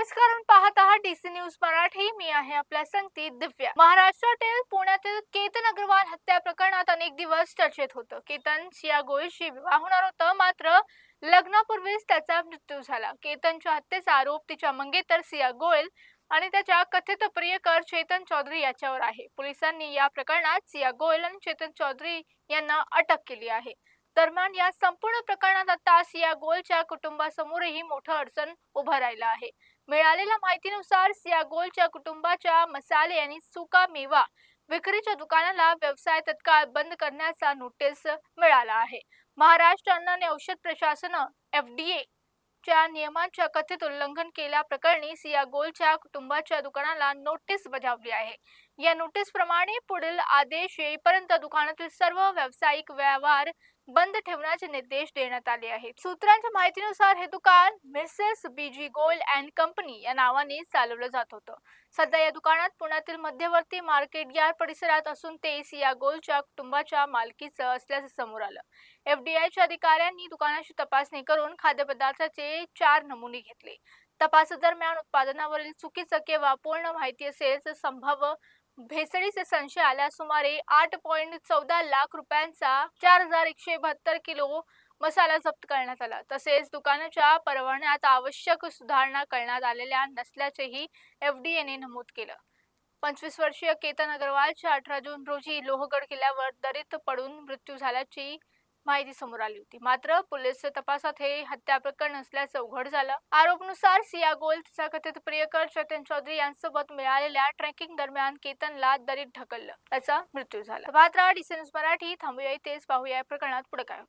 नमस्कार, आपण पाहत आहात डीसी न्यूज मराठी. मी आहे आपल्या संगती दिव्या. महाराष्ट्रातील पुण्यातील केतन अग्रवाल हत्या प्रकरणात अनेक दिवस चर्चेत होतं. केतन सिया गोयलशी विवाह होणार होता, मात्र लग्नापूर्वीच त्याचा मृत्यू झाला. केतनच्या हत्येचा आरोप तिच्या मंगेतर सिया गोयल आणि त्याच्या कथित प्रियकर चेतन चौधरी याच्यावर आहे. पोलिसांनी या प्रकरणात सिया गोयल आणि चेतन चौधरी यांना अटक केली आहे. दरम्यान या संपूर्ण प्रकरणात आता सिया गोयलच्या कुटुंबासमोरही मोठं अडचण उभं राहिलं आहे. मिळालेल्या माहितीनुसार सिया गोयलच्या कुटुंबाच्या मसाले आणि सुका मेवा विक्रीच्या दुकानाला व्यवसाय तत्काळ बंद करण्याचा नोटीस मिळाला आहे. महाराष्ट्र अन्न आणि औषध प्रशासन FDA च्या नियमांच्या कथित उल्लंघन केल्याप्रकरणी सिया गोयलच्या कुटुंबाच्या दुकानाला नोटीस बजावली आहे. या नोटीस प्रमाणे पुढील आदेश येईपर्यंत दुकानातील सर्व व्यावसायिक व्यवहार बंद ठेवण्याचे निर्देश देण्यात आले आहेत. सूत्रांच्या माहितीनुसार हे दुकान Mrs BG Goyal and company या नावाने चालवलं जात होतं. सध्या या दुकानात पुण्यातील मध्यवर्ती मार्केट यार्ड परिसरात असून ते सिया गोयलच्या कुटुंबाच्या मालकीचं असल्याचं समोर आलं. FDIच्या अधिकाऱ्यांनी दुकानाची तपासणी करून खाद्यपदार्थाचे 4 नमुने घेतले. तपासादरम्यान उत्पादनावरील चुकीचं किंवा पूर्ण माहिती असेल तर संभाव्य भेसळीचे संशय आल्यास सुमारे 8.14 लाख रुपयांचा 4172 किलो मसाला जप्त करण्यात आला. तसेच दुकानाच्या परवान्यात आवश्यक सुधारणा करण्यात आलेल्या नसल्याचेही FDAने नमूद केलं. 25 वर्षीय केतन अग्रवालच्या 18 जून रोजी लोहगड किल्ल्यावर दरीत पडून मृत्यू झाल्याची माहिती समोर आली होती. मात्र पोलीस तपासात हे हत्या प्रकरण असल्याचं उघड झालं. आरोपनुसार सिया गोयल तिचा कथित प्रियकर चेतन चौधरी यांच्यासोबत मिळालेल्या ट्रेकिंग दरम्यान केतनला दरीत ढकललं, त्याचा मृत्यू झाला. पाहत रहा डीसी न्यूज मराठी. थांबूया इथेच, पाहूया या प्रकरणात पुढे काय.